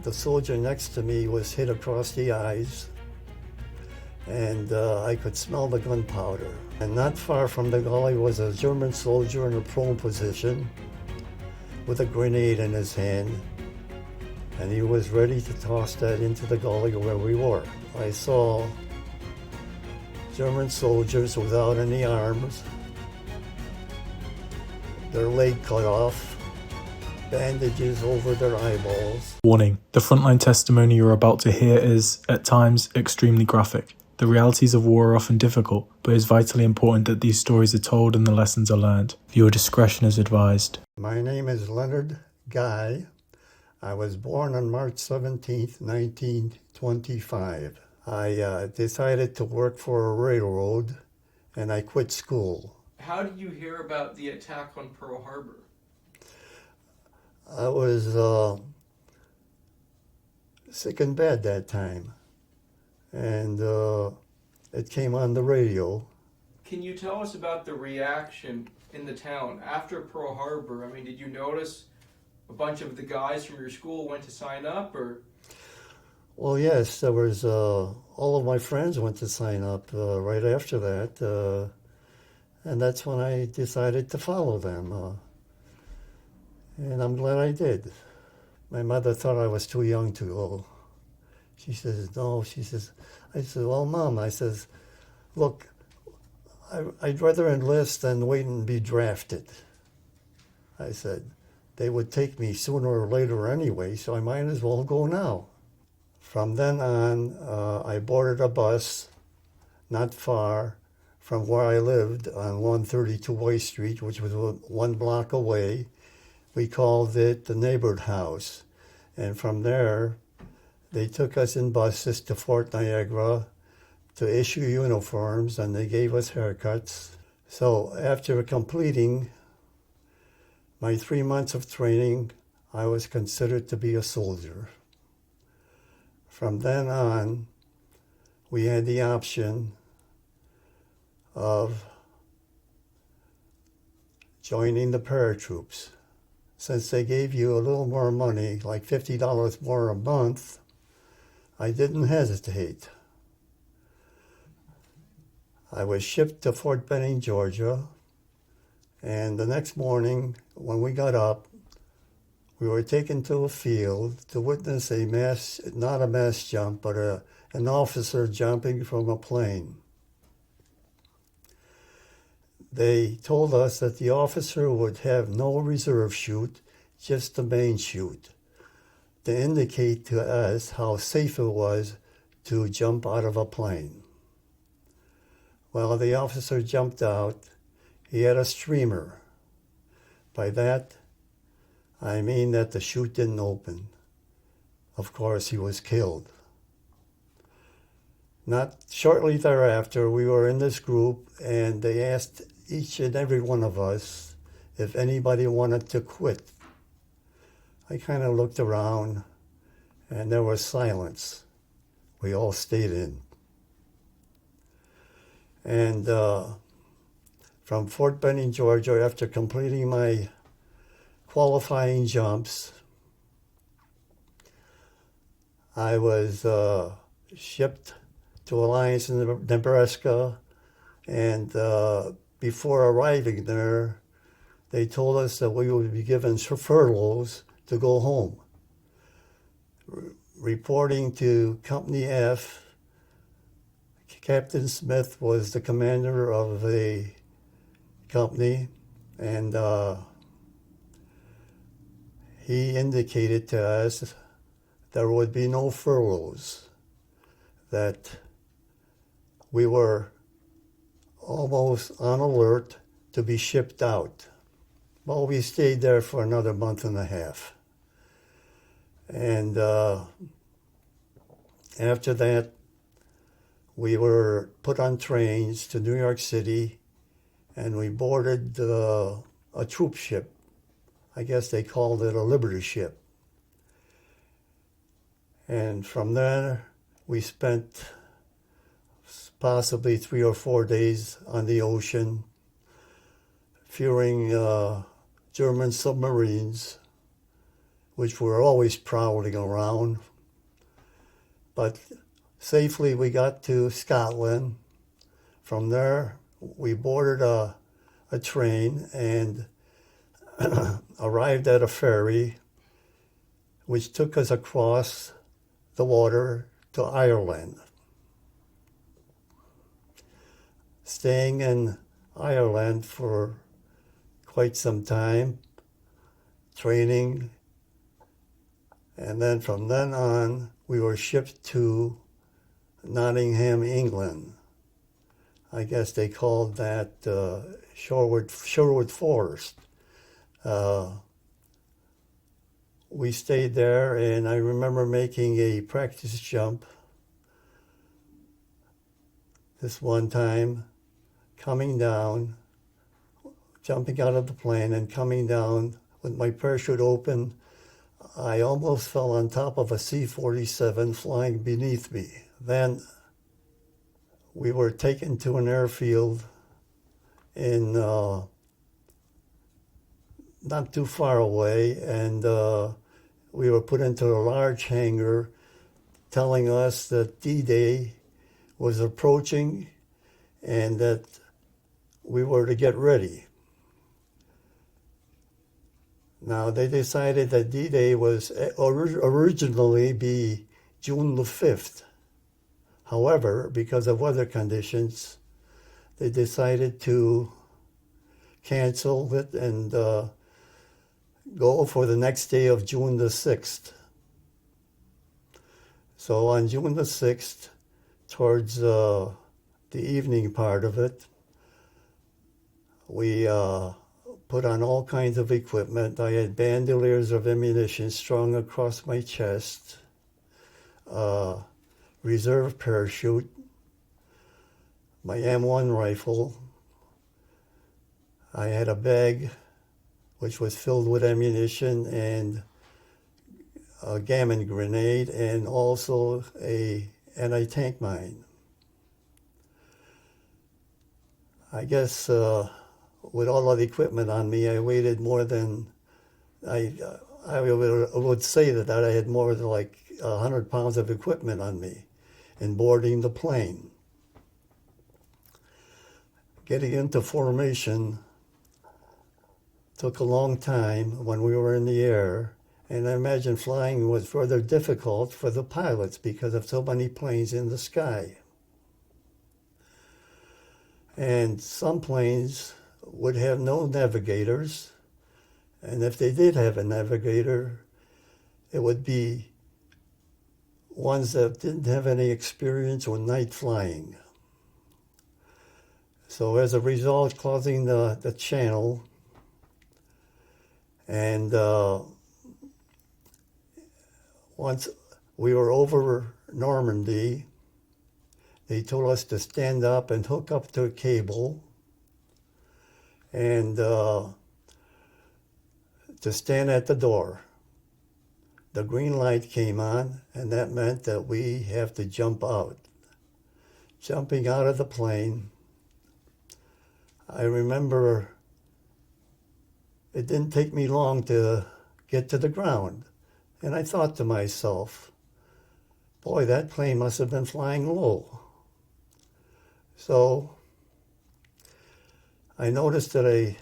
The soldier next to me was hit across the eyes, and I could smell the gunpowder. And not far from the gully was a German soldier in a prone position with a grenade in his hand, and he was ready to toss that into the gully where we were. I saw German soldiers without any arms, their leg cut off, bandages over their eyeballs. Warning, the frontline testimony you're about to hear is, at times, extremely graphic. The realities of war are often difficult, but it's vitally important that these stories are told and the lessons are learned. Viewer discretion is advised. My name is Leonard Guy. I was born on March 17th, 1925. I decided to work for a railroad, and I quit school. How did you hear about the attack on Pearl Harbor? I was sick in bed that time, and it came on the radio. Can you tell us about the reaction in the town after Pearl Harbor? I mean, did you notice a bunch of the guys from your school went to sign up, or? Well, yes, there was, all of my friends went to sign up right after that, and that's when I decided to follow them, and I'm glad I did. My mother thought I was too young to go. She says, no, she says, I said, well, Mom, I says, look, I'd rather enlist than wait and be drafted. I said, they would take me sooner or later anyway, so I might as well go now. From then on, I boarded a bus not far from where I lived on 132 White Street, which was 1 block away. We called it the neighborhood house. And from there, they took us in buses to Fort Niagara to issue uniforms, and they gave us haircuts. So after completing my 3 months of training, I was considered to be a soldier. From then on, we had the option of joining the paratroops. Since they gave you a little more money, like $50 more a month, I didn't hesitate. I was shipped to Fort Benning, Georgia, and the next morning, when we got up, we were taken to a field to witness a mass, not a mass jump, but an officer jumping from a plane. They told us that the officer would have no reserve chute, just the main chute, to indicate to us how safe it was to jump out of a plane. Well, the officer jumped out. He had a streamer. By that, I mean that the chute didn't open. Of course, he was killed. Not shortly thereafter, we were in this group, and they asked each and every one of us if anybody wanted to quit. I kind of looked around, and there was silence. We all stayed in. And from Fort Benning, Georgia, after completing my qualifying jumps, I was shipped to Alliance, Nebraska, and before arriving there, they told us that we would be given furloughs to go home. Reporting to Company F, Captain Smith was the commander of the company, and he indicated to us there would be no furloughs, that we were almost on alert to be shipped out. Well, we stayed there for another month and a half. And after that, we were put on trains to New York City, and we boarded a troop ship. I guess they called it a Liberty ship. And from there, we spent possibly 3 or 4 days on the ocean, fearing German submarines, which were always prowling around. But safely we got to Scotland. From there, we boarded a train and arrived at a ferry, which took us across the water to Ireland. Staying in Ireland for quite some time, training, and then from then on, we were shipped to Nottingham, England. I guess they called that Sherwood Forest. We stayed there, and I remember making a practice jump this one time, coming down, jumping out of the plane and coming down with my parachute open. I almost fell on top of a C-47 flying beneath me. Then we were taken to an airfield in not too far away, and we were put into a large hangar telling us that D-Day was approaching and that we were to get ready. Now, they decided that D-Day was originally be June the 5th. However, because of weather conditions, they decided to cancel it and go for the next day of June the 6th. So on June the 6th, towards the evening part of it, we put on all kinds of equipment. I had bandoliers of ammunition strung across my chest, reserve parachute, my M1 rifle. I had a bag which was filled with ammunition and a gammon grenade and also a anti-tank mine. I guess with all of the equipment on me, I waited more than, I would say that I had more than like 100 pounds of equipment on me in boarding the plane. Getting into formation took a long time when we were in the air, and I imagine flying was rather difficult for the pilots because of so many planes in the sky. And some planes would have no navigators, and if they did have a navigator, it would be ones that didn't have any experience with night flying. So as a result, causing the channel, and once we were over Normandy, they told us to stand up and hook up to a cable and to stand at the door. The green light came on, and that meant that we have to jump out. Jumping out of the plane, I remember it didn't take me long to get to the ground. And I thought to myself, boy, that plane must have been flying low. So I noticed that I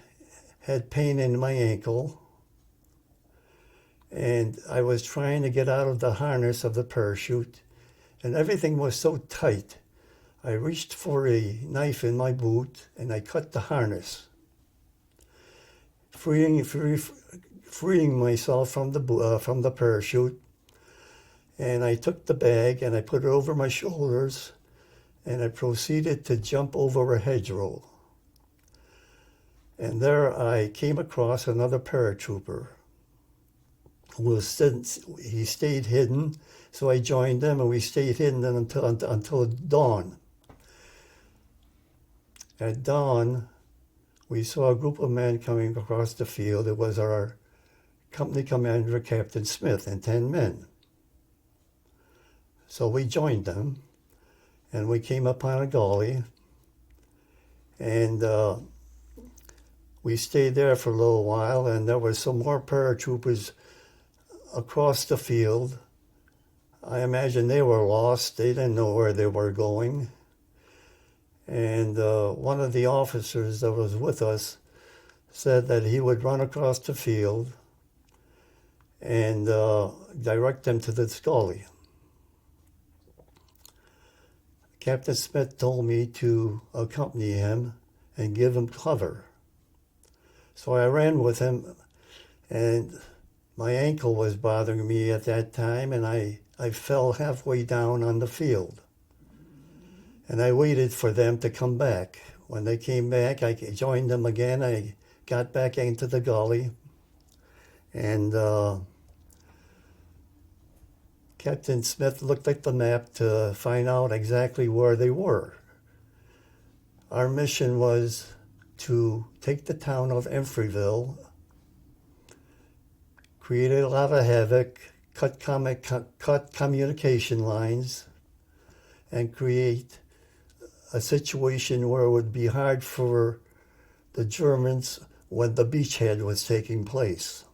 had pain in my ankle, and I was trying to get out of the harness of the parachute, and everything was so tight. I reached for a knife in my boot, and I cut the harness, freeing myself from the parachute. And I took the bag and I put it over my shoulders, and I proceeded to jump over a hedgerow. And there I came across another paratrooper who he stayed hidden, so I joined them, and we stayed hidden until dawn. At dawn, we saw a group of men coming across the field. It was our company commander, Captain Smith, and 10 men. So we joined them, and we came upon a gully, and we stayed there for a little while, and there was some more paratroopers across the field. I imagine they were lost. They didn't know where they were going. And one of the officers that was with us said that he would run across the field and direct them to this gully. Captain Smith told me to accompany him and give him cover. So I ran with him, and my ankle was bothering me at that time, and I fell halfway down on the field. And I waited for them to come back. When they came back, I joined them again. I got back into the gully, and Captain Smith looked at the map to find out exactly where they were. Our mission was to take the town of Emphreyville, create a lot of havoc, cut communication lines, and create a situation where it would be hard for the Germans when the beachhead was taking place.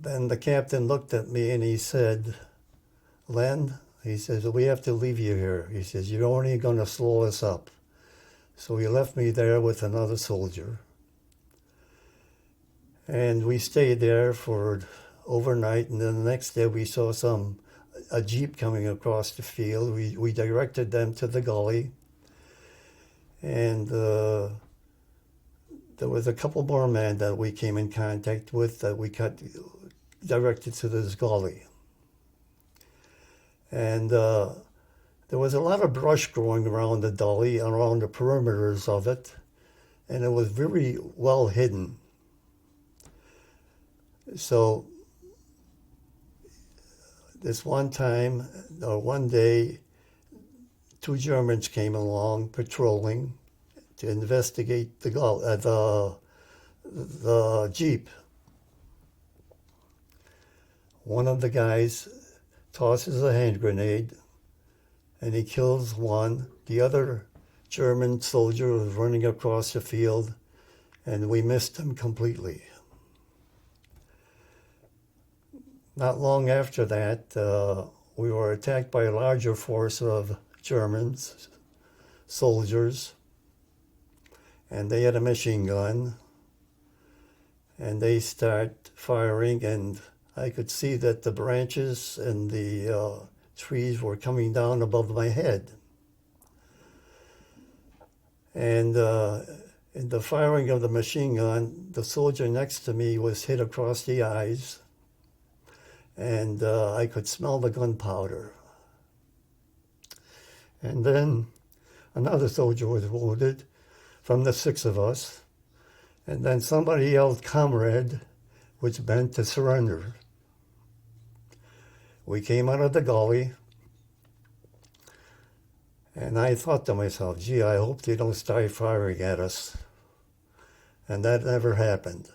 Then the captain looked at me and he said, "Len," he says, "we have to leave you here." He says, "You're only going to slow us up." So he left me there with another soldier. And we stayed there for overnight, and then the next day we saw a jeep coming across the field. We directed them to the gully, and there was a couple more men that we came in contact with that we got directed to this gully. And there was a lot of brush growing around the gully, around the perimeters of it, and it was very well hidden. So this one day, two Germans came along patrolling to investigate the jeep. One of the guys tosses a hand grenade and he kills one. The other German soldier was running across the field, and we missed him completely. Not long after that, we were attacked by a larger force of Germans, soldiers, and they had a machine gun, and they start firing, and I could see that the branches and the trees were coming down above my head. And in the firing of the machine gun, the soldier next to me was hit across the eyes, and I could smell the gunpowder. And then another soldier was wounded from the six of us, and then somebody yelled "comrade," which meant to surrender. We came out of the gully, and I thought to myself, gee, I hope they don't start firing at us. And that never happened.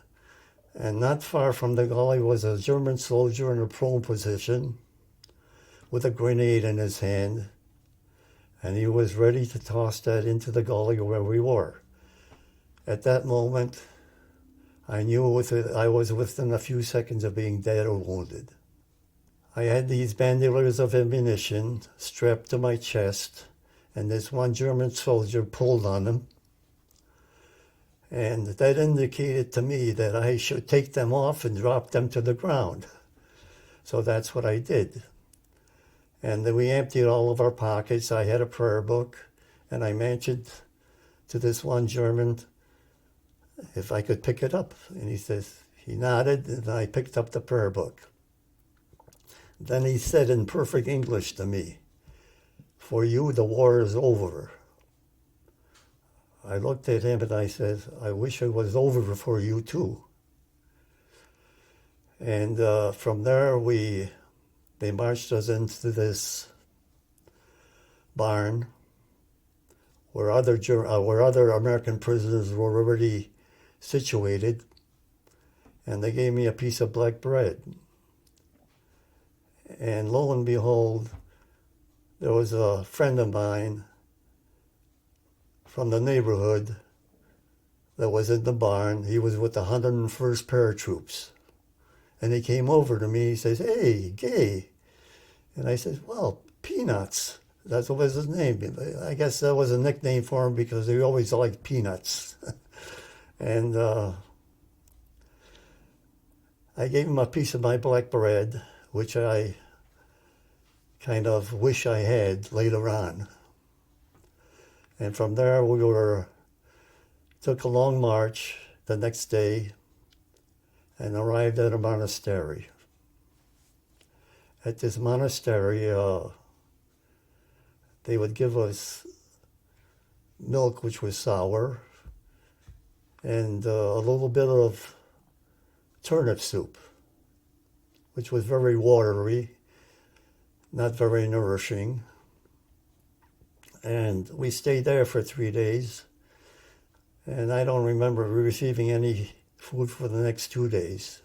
And not far from the gully was a German soldier in a prone position with a grenade in his hand, and he was ready to toss that into the gully where we were. At that moment, I knew I was within a few seconds of being dead or wounded. I had these bandoliers of ammunition strapped to my chest, and this one German soldier pulled on them. And that indicated to me that I should take them off and drop them to the ground. So that's what I did. And then we emptied all of our pockets. I had a prayer book, and I mentioned to this one German if I could pick it up. And he nodded, and I picked up the prayer book. Then he said in perfect English to me, "For you, the war is over." I looked at him and I said, "I wish it was over for you too." And from there, they marched us into this barn where other American prisoners were already situated, and they gave me a piece of black bread. And lo and behold, there was a friend of mine from the neighborhood that was in the barn. He was with the 101st Paratroops. And he came over to me. He says, "Hey, Gay." And I said, "Well, Peanuts." That was his name. I guess that was a nickname for him because he always liked peanuts. And I gave him a piece of my black bread, which I kind of wish I had later on. And from there we took a long march the next day and arrived at a monastery. At this monastery, they would give us milk, which was sour, and a little bit of turnip soup, which was very watery, not very nourishing. And we stayed there for 3 days, and I don't remember receiving any food for the next 2 days.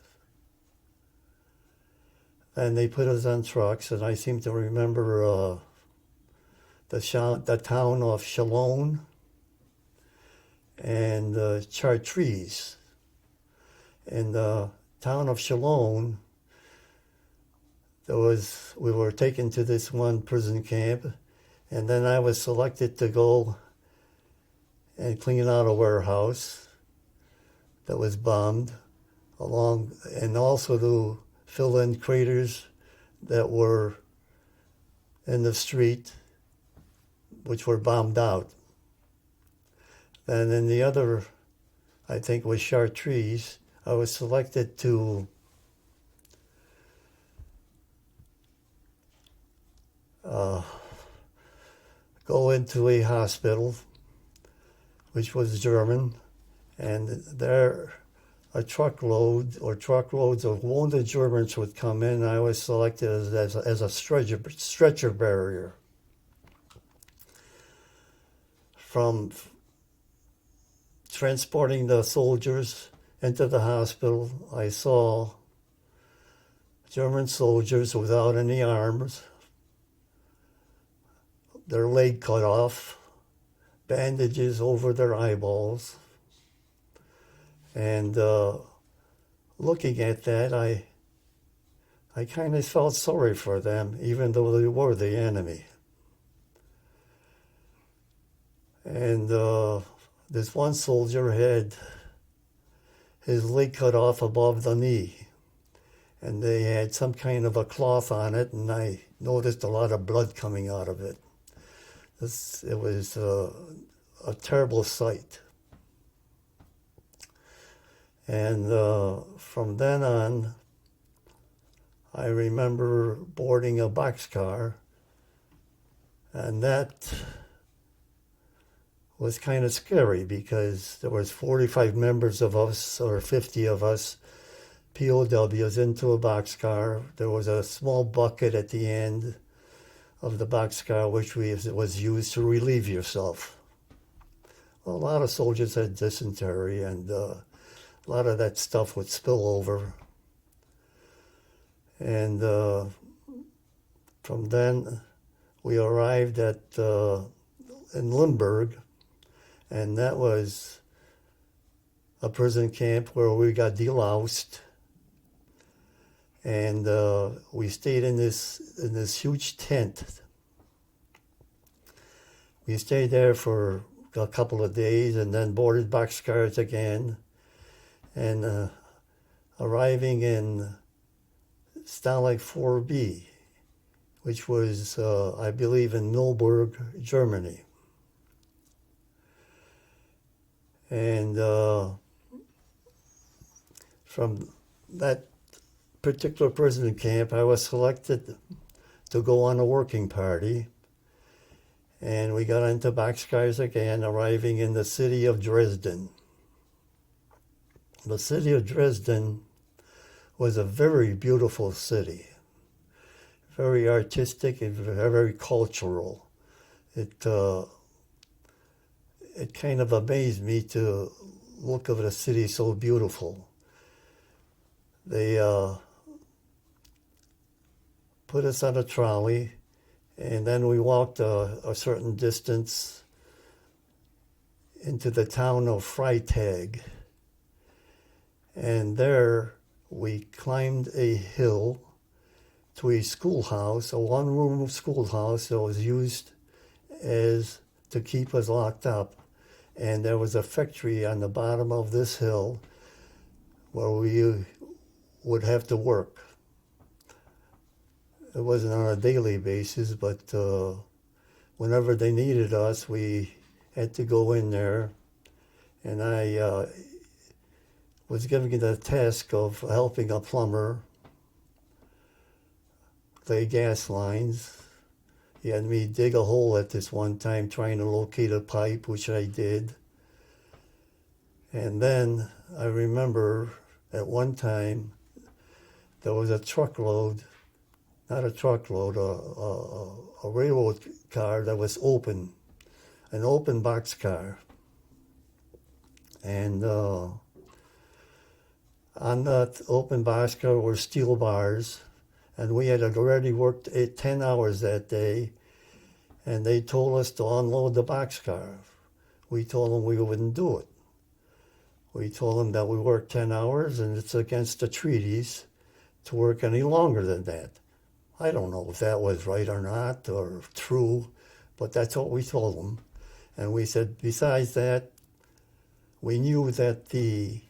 And they put us on trucks, and I seem to remember the town of Chalon and Chartres. In the town of Chalon, we were taken to this one prison camp, and then I was selected to go and clean out a warehouse that was bombed, and also to fill in craters that were in the street, which were bombed out. Then in the other, I think was Chartres, I was selected to go into a hospital, which was German, and there truckloads of wounded Germans would come in. I was selected as a stretcher barrier. From transporting the soldiers into the hospital, I saw German soldiers without any arms, their leg cut off, bandages over their eyeballs. And looking at that, I kind of felt sorry for them, even though they were the enemy. And this one soldier had his leg cut off above the knee, and they had some kind of a cloth on it, and I noticed a lot of blood coming out of it. It was a terrible sight. And from then on, I remember boarding a boxcar, and that was kind of scary because there was 45 members of us, or 50 of us, POWs, into a boxcar. There was a small bucket at the end of the boxcar, which was used to relieve yourself. A lot of soldiers had dysentery, and a lot of that stuff would spill over. And from then, we arrived in Limburg, and that was a prison camp where we got deloused. And we stayed in this huge tent. We stayed there for a couple of days and then boarded boxcars again. And arriving in Stalag 4B, which was, I believe, in Milburg, Germany. And from that particular prison camp, I was selected to go on a working party. And we got into boxcars again, arriving in the city of Dresden. The city of Dresden was a very beautiful city, very artistic and very cultural. It kind of amazed me to look at a city so beautiful. They put us on a trolley, and then we walked a certain distance into the town of Freitag. And there we climbed a hill to a schoolhouse, a one-room schoolhouse that was used as to keep us locked up. And there was a factory on the bottom of this hill where we would have to work. It wasn't on a daily basis, but whenever they needed us, we had to go in there. And I was given the task of helping a plumber lay gas lines. He had me dig a hole at this one time trying to locate a pipe, which I did. And then I remember at one time there was a truckload, not a truckload, a railroad car that was open, an open box car. And on that open box car were steel bars. And we had already worked 10 hours that day, and they told us to unload the boxcar. We told them we wouldn't do it. We told them that we worked 10 hours, and it's against the treaties to work any longer than that. I don't know if that was right or not, or true, but that's what we told them. And we said, besides that, we knew that the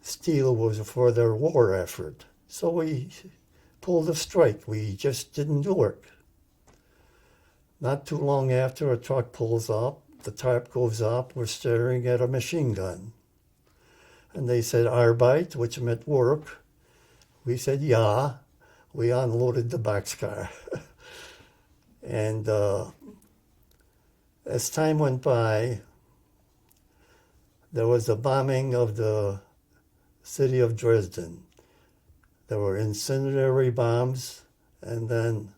steel was for their war effort. So we pulled a strike. We just didn't do it. Not too long after, a truck pulls up, the tarp goes up, we're staring at a machine gun. And they said, Arbeit, which meant work. We said, yeah. We unloaded the boxcar. And as time went by, there was a bombing of the city of Dresden. There were incendiary bombs and then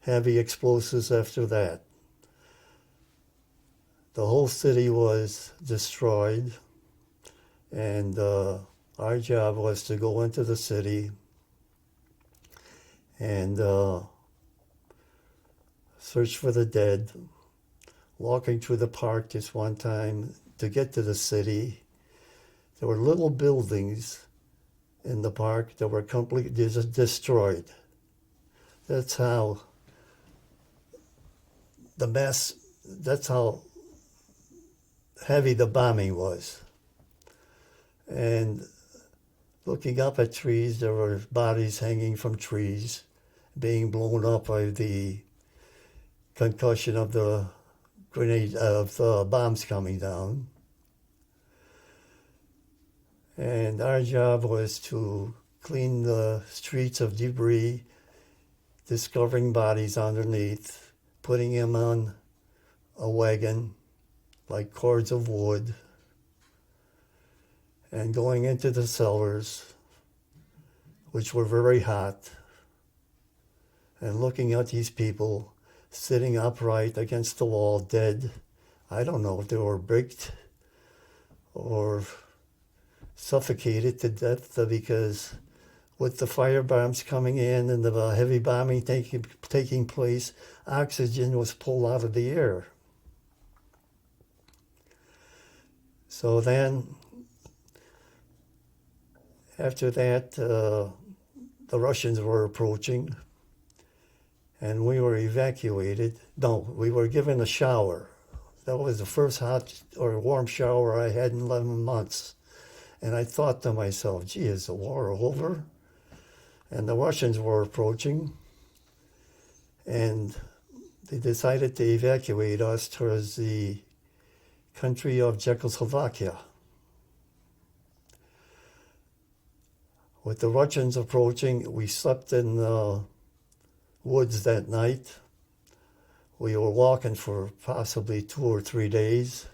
heavy explosives after that. The whole city was destroyed, and our job was to go into the city and search for the dead. Walking through the park this one time to get to the city, there were little buildings in the park that were completely destroyed. That's how that's how heavy the bombing was. And looking up at trees, there were bodies hanging from trees, being blown up by the concussion of the bombs coming down. And our job was to clean the streets of debris, discovering bodies underneath, putting them on a wagon like cords of wood, and going into the cellars, which were very hot, and looking at these people sitting upright against the wall, dead. I don't know if they were bricked or suffocated to death because with the fire bombs coming in and the heavy bombing taking place, oxygen was pulled out of the air. So then, after that, the Russians were approaching, and we were evacuated. No, we were given a shower. That was the first hot or warm shower I had in 11 months. And I thought to myself, gee, is the war over? And the Russians were approaching, and they decided to evacuate us towards the country of Czechoslovakia. With the Russians approaching, we slept in the woods that night. We were walking for possibly 2 or 3 days.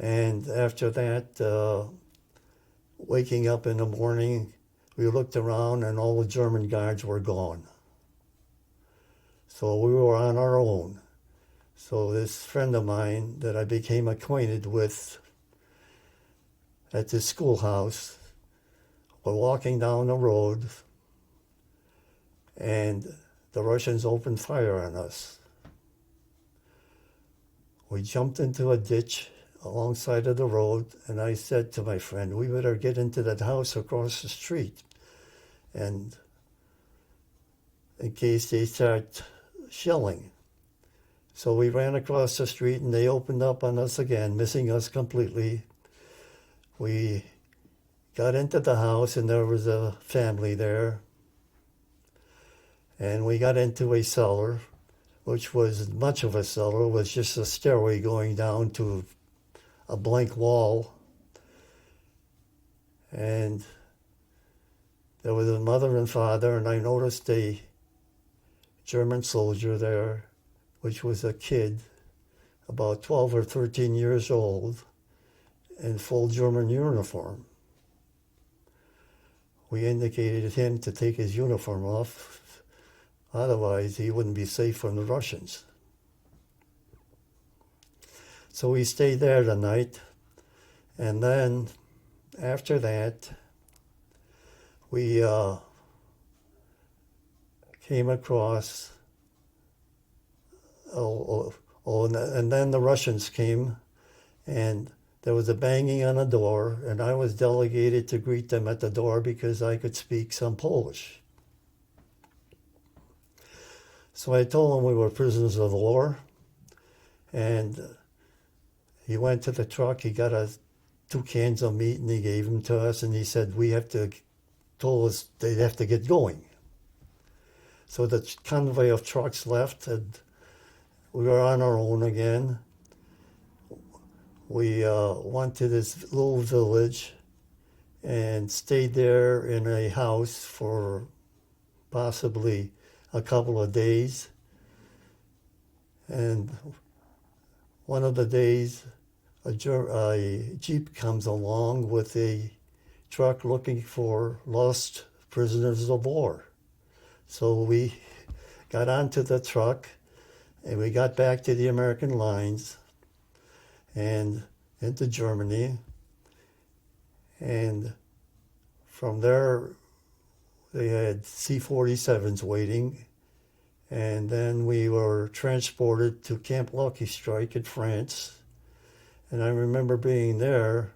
And after that, waking up in the morning, we looked around and all the German guards were gone. So we were on our own. So this friend of mine that I became acquainted with at this schoolhouse, we're walking down the road and the Russians opened fire on us. We jumped into a ditch alongside of the road, and I said to my friend, we better get into that house across the street, and in case they start shelling. So we ran across the street, and they opened up on us again, missing us completely. We got into the house, and there was a family there, and we got into a cellar, which was much of a cellar. It was just a stairway going down to a blank wall, and there was a mother and father, and I noticed a German soldier there, which was a kid, about 12 or 13 years old, in full German uniform. We indicated him to take his uniform off, otherwise he wouldn't be safe from the Russians. So we stayed there the night, and then after that, we came across, and then the Russians came, and there was a banging on the door, and I was delegated to greet them at the door because I could speak some Polish. So I told them we were prisoners of war, and he went to the truck, he got 2 cans of meat, and he gave them to us, and he said, told us they'd have to get going. So the convoy of trucks left, and we were on our own again. We went to this little village and stayed there in a house for possibly a couple of days. And one of the days, a Jeep comes along with a truck looking for lost prisoners of war. So we got onto the truck, and we got back to the American lines and into Germany. And from there, they had C-47s waiting. And then we were transported to Camp Lucky Strike in France. And I remember being there,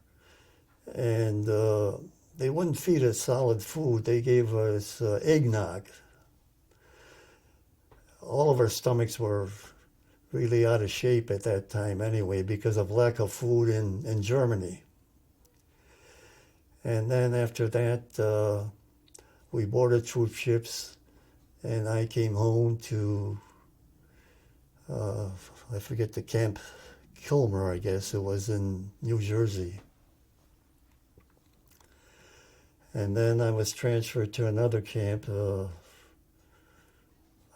and they wouldn't feed us solid food. They gave us eggnog. All of our stomachs were really out of shape at that time anyway because of lack of food in Germany. And then after that, we boarded troop ships, and I came home to, I forget the Camp Kilmer, I guess it was, in New Jersey. And then I was transferred to another camp, I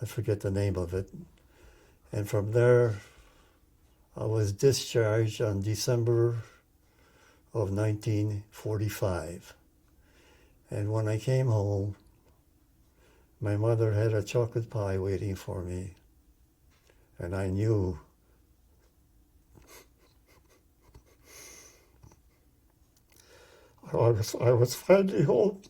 forget the name of it. And from there, I was discharged on December of 1945. And when I came home, my mother had a chocolate pie waiting for me. And I knew I was finally home.